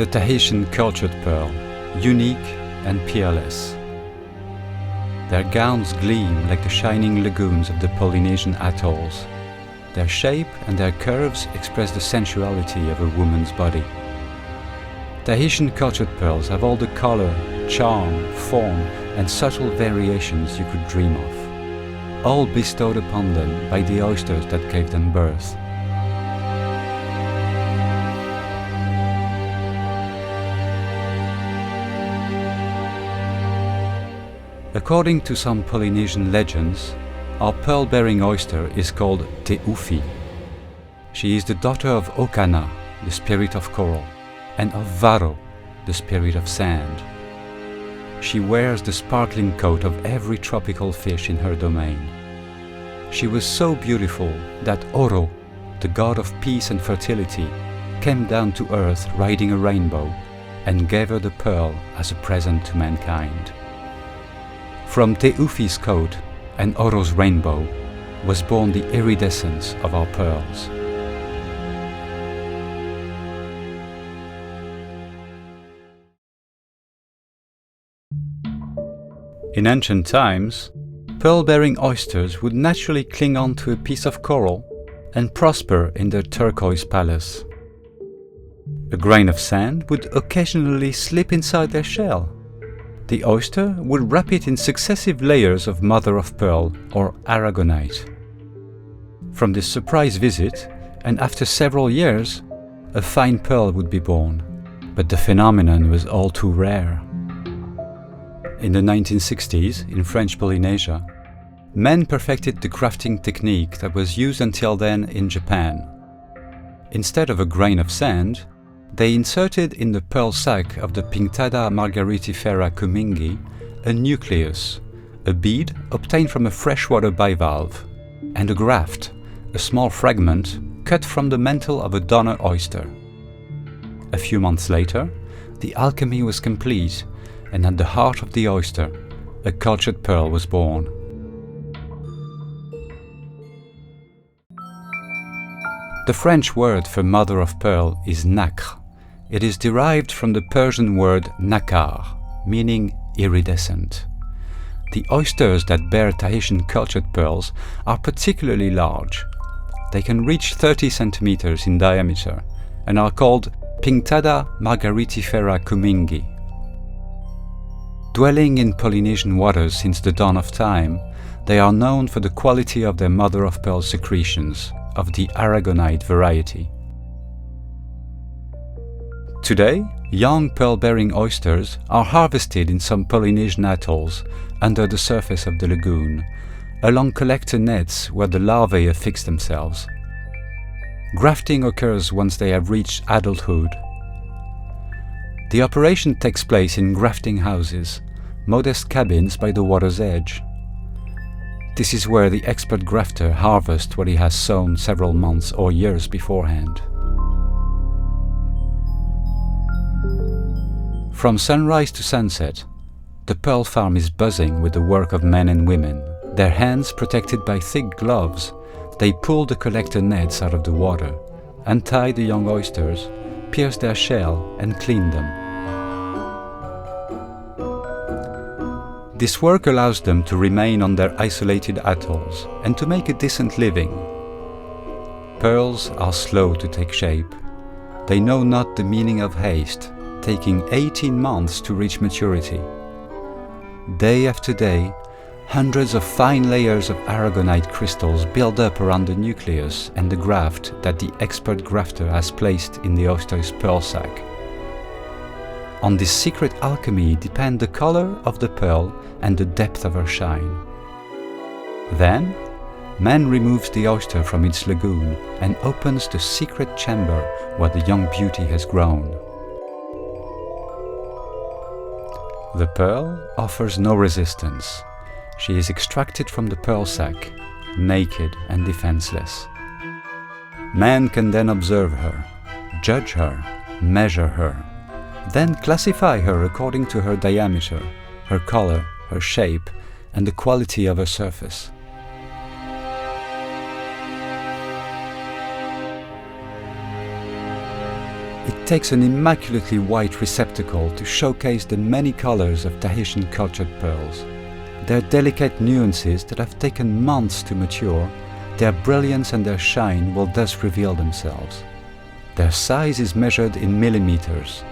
the Tahitian cultured pearl, unique and peerless. Their gowns gleam like the shining lagoons of the Polynesian atolls. Their shape and their curves express the sensuality of a woman's body. Tahitian cultured pearls have all the color, charm, form, and subtle variations you could dream of, all bestowed upon them by the oysters that gave them birth. According to some Polynesian legends, our pearl-bearing oyster is called Te Ufi. She is the daughter of Okana, the spirit of coral, and of Varo, the spirit of sand. She wears the sparkling coat of every tropical fish in her domain. She was so beautiful that Oro, the god of peace and fertility, came down to earth riding a rainbow and gave her the pearl as a present to mankind. From Te Ufi's coat and Oro's rainbow was born the iridescence of our pearls. In ancient times, pearl-bearing oysters would naturally cling on to a piece of coral and prosper in their turquoise palace. A grain of sand would occasionally slip inside their shell. The oyster would wrap it in successive layers of mother-of-pearl or aragonite. From this surprise visit, and after several years, a fine pearl would be born, but the phenomenon was all too rare. In the 1960s, in French Polynesia, men perfected the grafting technique that was used until then in Japan. Instead of a grain of sand, they inserted in the pearl sac of the Pinctada margaritifera kumingi a nucleus, a bead obtained from a freshwater bivalve, and a graft, a small fragment cut from the mantle of a donor oyster. A few months later, the alchemy was complete, and at the heart of the oyster, a cultured pearl was born. The French word for mother of pearl is nacre. It is derived from the Persian word nakar, meaning iridescent. The oysters that bear Tahitian cultured pearls are particularly large. They can reach 30 centimeters in diameter and are called Pinctada margaritifera kumingi. Dwelling in Polynesian waters since the dawn of time, they are known for the quality of their mother-of-pearl secretions, of the aragonite variety. Today, young pearl-bearing oysters are harvested in some Polynesian atolls under the surface of the lagoon, along collector nets where the larvae affix themselves. Grafting occurs once they have reached adulthood. The operation takes place in grafting houses, modest cabins by the water's edge. This is where the expert grafter harvests what he has sown several months or years beforehand. From sunrise to sunset, the pearl farm is buzzing with the work of men and women. Their hands protected by thick gloves, they pull the collector nets out of the water, untie the young oysters, pierce their shell and clean them. This work allows them to remain on their isolated atolls and to make a decent living. Pearls are slow to take shape. They know not the meaning of haste, taking 18 months to reach maturity. Day after day, hundreds of fine layers of aragonite crystals build up around the nucleus and the graft that the expert grafter has placed in the oyster's pearl sac. On this secret alchemy depend the color of the pearl and the depth of her shine. Then, man removes the oyster from its lagoon and opens the secret chamber where the young beauty has grown. The pearl offers no resistance. She is extracted from the pearl sac, naked and defenseless. Man can then observe her, judge her, measure her, then classify her according to her diameter, her color, her shape, and the quality of her surface. It takes an immaculately white receptacle to showcase the many colors of Tahitian cultured pearls. Their delicate nuances that have taken months to mature, their brilliance and their shine will thus reveal themselves. Their size is measured in millimeters.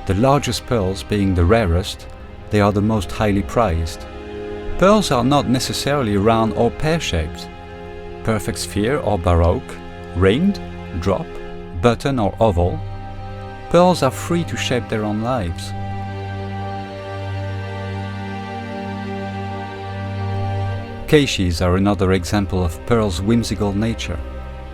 The largest pearls being the rarest, they are the most highly prized. Pearls are not necessarily round or pear-shaped. Perfect sphere or baroque, ringed, drop, button or oval, pearls are free to shape their own lives. Caches are another example of pearl's whimsical nature.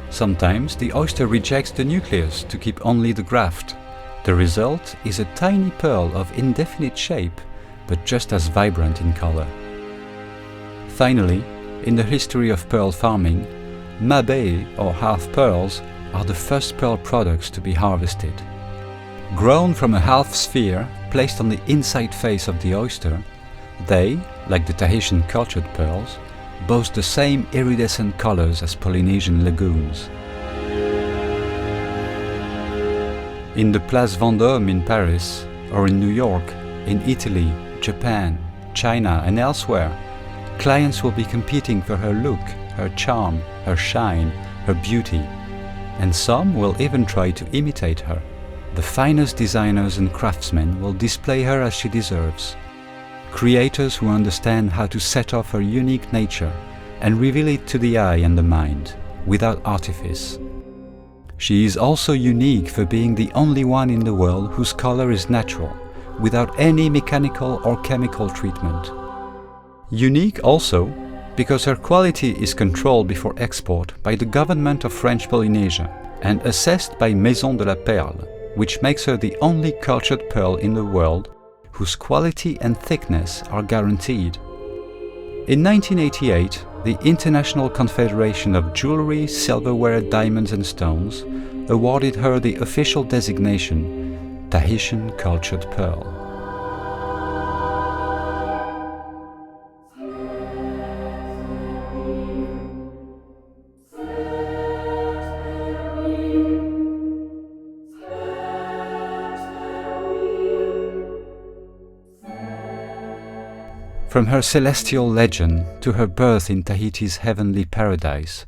Sometimes the oyster rejects the nucleus to keep only the graft. The result is a tiny pearl of indefinite shape, but just as vibrant in color. Finally, in the history of pearl farming, mabe or half pearls are the first pearl products to be harvested. Grown from a half sphere placed on the inside face of the oyster, they, like the Tahitian cultured pearls, boast the same iridescent colors as Polynesian lagoons. In the Place Vendôme in Paris, or in New York, in Italy, Japan, China and elsewhere, clients will be competing for her look, her charm, her shine, her beauty, and some will even try to imitate her. The finest designers and craftsmen will display her as she deserves. Creators who understand how to set off her unique nature and reveal it to the eye and the mind, without artifice. She is also unique for being the only one in the world whose color is natural, without any mechanical or chemical treatment. Unique also because her quality is controlled before export by the government of French Polynesia and assessed by Maison de la Perle, which makes her the only cultured pearl in the world whose quality and thickness are guaranteed. In 1988, the International Confederation of Jewelry, Silverware, Diamonds and Stones awarded her the official designation Tahitian Cultured Pearl. From her celestial legend to her birth in Tahiti's heavenly paradise,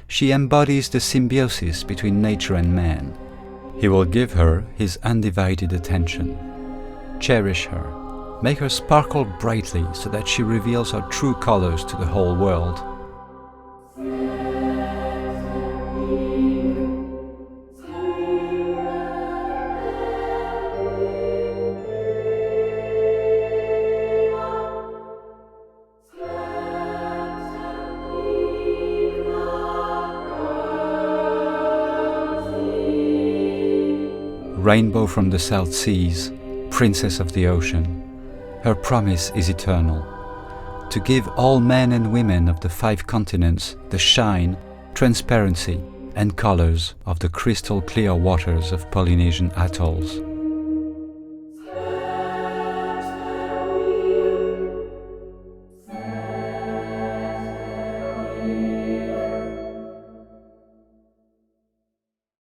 she embodies the symbiosis between nature and man. He will give her his undivided attention. Cherish her, make her sparkle brightly so that she reveals her true colors to the whole world. Rainbow from the South Seas, Princess of the Ocean, her promise is eternal, to give all men and women of the 5 continents the shine, transparency and colors of the crystal clear waters of Polynesian atolls.